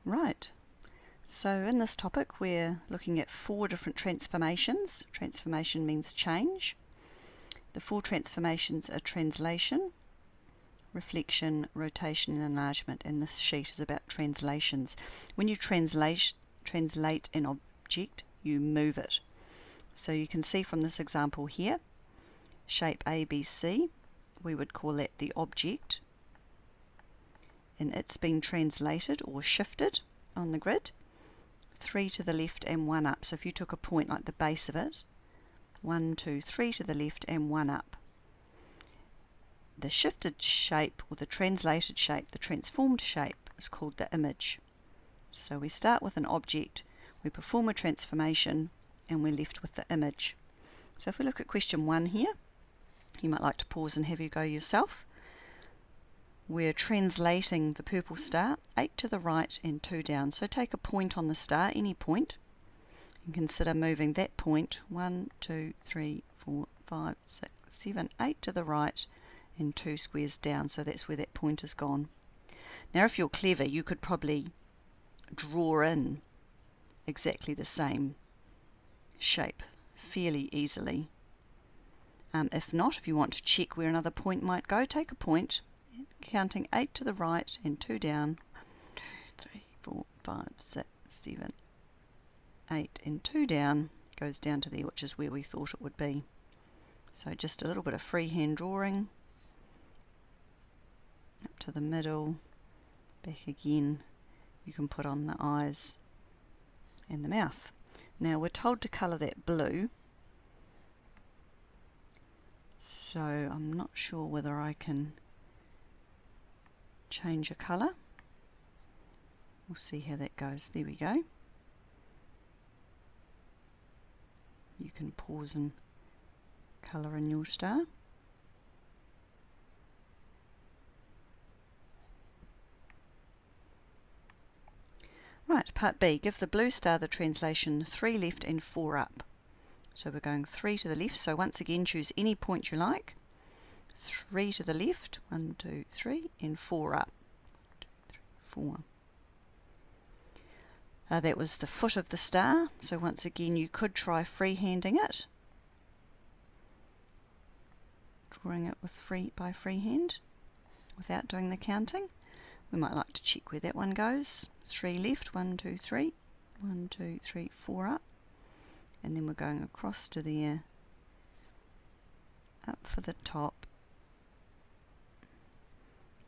Right, so in this topic we're looking at 4 different transformations. Transformation means change. The 4 transformations are translation, reflection, rotation and enlargement, and this sheet is about translations. When you translate an object, you move it. So you can see from this example here, shape ABC, we would call that the object, and it's been translated or shifted on the grid 3 to the left and 1 up. So if you took a point like the base of it, 1, 2, 3 to the left and 1 up. The shifted shape, or the translated shape, the transformed shape, is called the image. So we start with an object, we perform a transformation, and we're left with the image. So if we look at question 1 here, you might like to pause and have you go yourself. We're translating the purple star 8 to the right and 2 down. So take a point on the star, any point, and consider moving that point 1, 2, 3, 4, 5, 6, 7, 8 to the right and 2 squares down. So that's where that point has gone. Now if you're clever, you could probably draw in exactly the same shape fairly easily. If not, if you want to check where another point might go, take a point, counting 8 to the right and 2 down. 1, 2, 3, 4, 5, 6, 7, 8 and 2 down, goes down to there, which is where we thought it would be. So just a little bit of freehand drawing, up to the middle, back again. You can put on the eyes and the mouth. Now we're told to colour that blue, so I'm not sure whether I can change a colour. We'll see how that goes. There we go. You can pause and colour in your star. Right, part B. Give the blue star the translation 3 left and 4 up. So we're going 3 to the left, so once again choose any point you like. 3 to the left, 1, 2, 3, and 4 up. 1, 2, 3, 4. That was the foot of the star, so once again you could try freehanding it. Drawing it with by freehand without doing the counting. We might like to check where that one goes. 3 left, 1, 2, 3, 1, 2, 3, 4 up, and then we're going across to there, up for the top.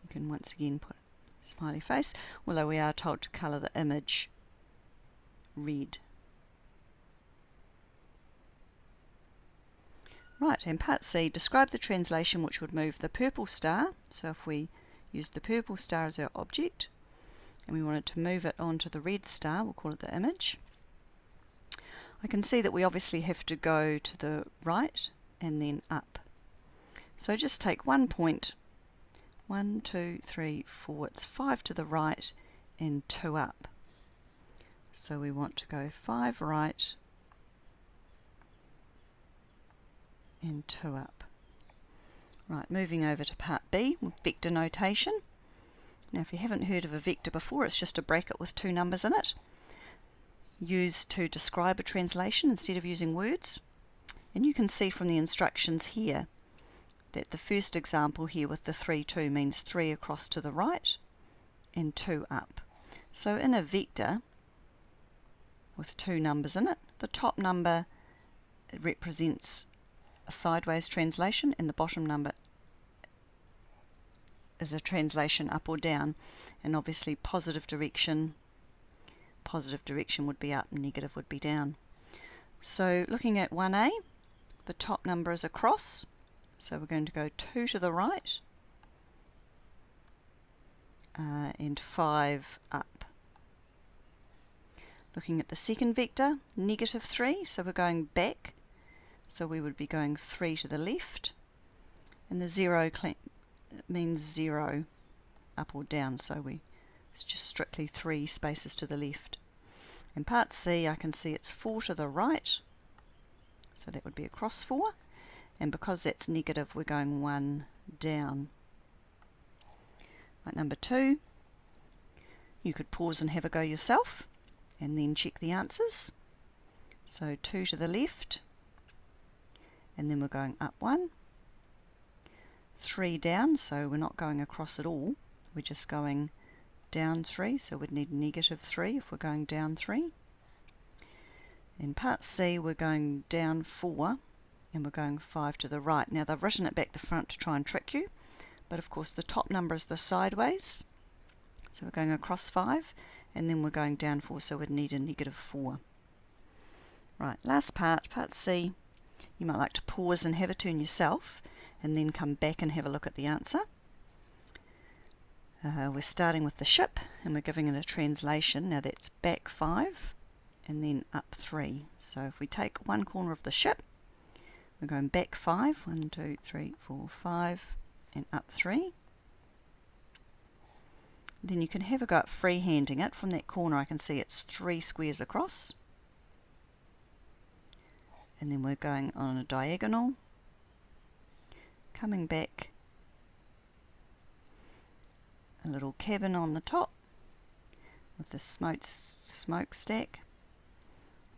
You can once again put a smiley face, although we are told to colour the image red. Right, and part C, describe the translation which would move the purple star. So if we use the purple star as our object, and we wanted to move it onto the red star, we'll call it the image. I can see that we obviously have to go to the right and then up. So just take 1 point, 1, 2, 3, 4, it's 5 to the right and 2 up. So we want to go 5 right and 2 up. Right, moving over to part B, vector notation. Now if you haven't heard of a vector before, it's just a bracket with 2 numbers in it, used to describe a translation instead of using words. And you can see from the instructions here that the first example here with the 3, 2 means 3 across to the right and 2 up. So in a vector with 2 numbers in it, the top number represents a sideways translation and the bottom number is a translation up or down, and obviously positive direction would be up, negative would be down. So looking at 1A, the top number is across, so we're going to go 2 to the right and 5 up. Looking at the second vector, negative 3, so we're going back, so we would be going 3 to the left, and the 0 means 0 up or down, so it's just strictly 3 spaces to the left. In part C I can see it's 4 to the right, so that would be across 4, and because that's negative we're going 1 down. Right, number 2, You could pause and have a go yourself and then check the answers. So 2 to the left, and then we're going up 1, 3 down, so we're not going across at all, we're just going down 3, so we'd need -3 if we're going down 3. In part C we're going down 4 and we're going 5 to the right. Now they've written it back the front to try and trick you, but of course the top number is the sideways, so we're going across 5 and then we're going down 4, so we'd need a -4. Right, last part, part C, you might like to pause and have a turn yourself and then come back and have a look at the answer. We're starting with the ship and we're giving it a translation. Now that's back 5 and then up 3. So if we take one corner of the ship, we're going back 5, 1, 2, 3, 4, 5, and up 3. Then you can have a go at freehanding it. From that corner I can see it's 3 squares across. And then we're going on a diagonal, coming back, a little cabin on the top with the smokestack.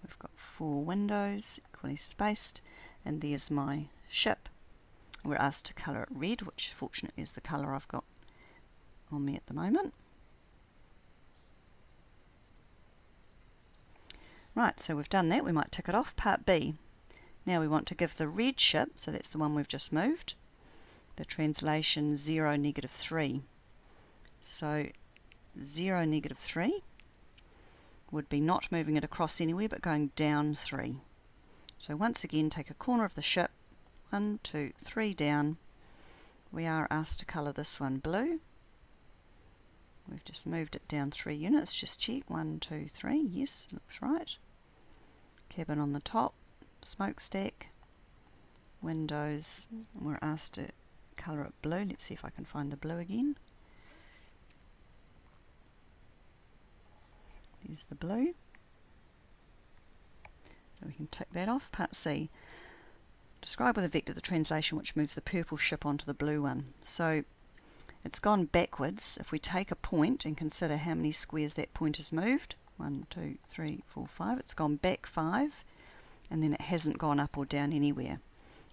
We've got 4 windows, equally spaced, and there's my ship. We're asked to colour it red, which fortunately is the colour I've got on me at the moment. Right, so we've done that, we might tick it off. Part B. Now we want to give the red ship, so that's the one we've just moved, the translation 0, -3. So 0, -3 would be not moving it across anywhere but going down 3. So once again take a corner of the ship, 1, 2, 3 down. We are asked to colour this one blue. We've just moved it down 3 units, just check, 1, 2, 3, yes, looks right. Cabin on the top, smokestack, windows, and we're asked to colour it blue. Let's see if I can find the blue again. There's the blue. So we can tick that off. Part C. Describe with a vector the translation which moves the purple ship onto the blue one. So it's gone backwards. If we take a point and consider how many squares that point has moved, 1, 2, 3, 4, 5, it's gone back 5, and then it hasn't gone up or down anywhere.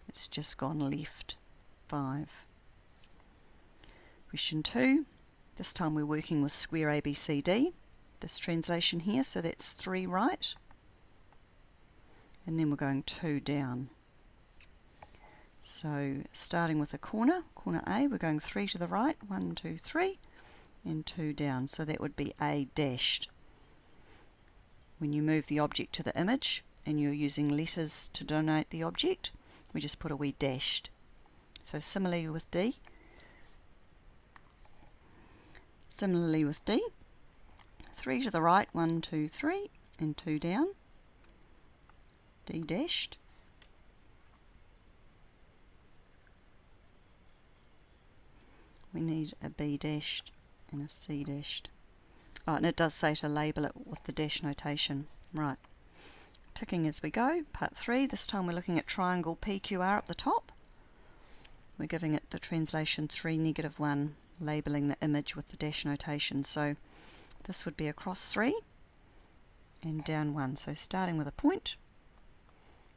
It's just gone left 5. Question 2. This time we're working with square ABCD. This translation here, so that's 3 right, and then we're going 2 down. So starting with a corner, corner A, we're going 3 to the right, 1, 2, 3, and 2 down, so that would be A dashed. When you move the object to the image and you're using letters to denote the object, we just put a wee dashed. So similarly with D, 3 to the right, 1, 2, 3, and 2 down, D dashed. We need a B dashed and a C dashed. Oh, and it does say to label it with the dash notation. Right. Ticking as we go. Part 3, this time we're looking at triangle PQR at the top. We're giving it the translation 3, -1, labelling the image with the dash notation. So this would be across 3 and down 1. So starting with a point,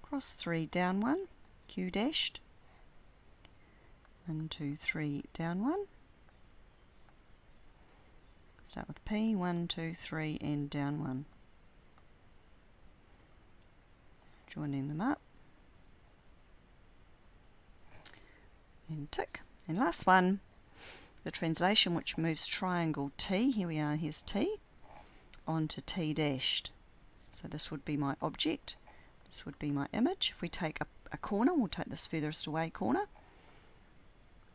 across 3, down 1, Q dashed, 1, 2, 3, down 1. Start with P, 1, 2, 3, and down 1. Joining them up. And tick. And last one, the translation which moves triangle T, here we are, here's T, onto T dashed. So this would be my object, this would be my image. If we take a corner, we'll take this furthest away corner.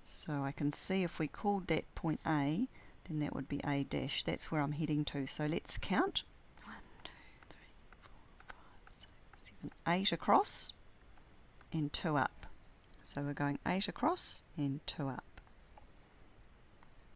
So I can see if we called that point A, then that would be A dash. That's where I'm heading to. So let's count. 1, 2, 3, 4, 5, 6, 7, 8 across and 2 up. So we're going 8 across and 2 up.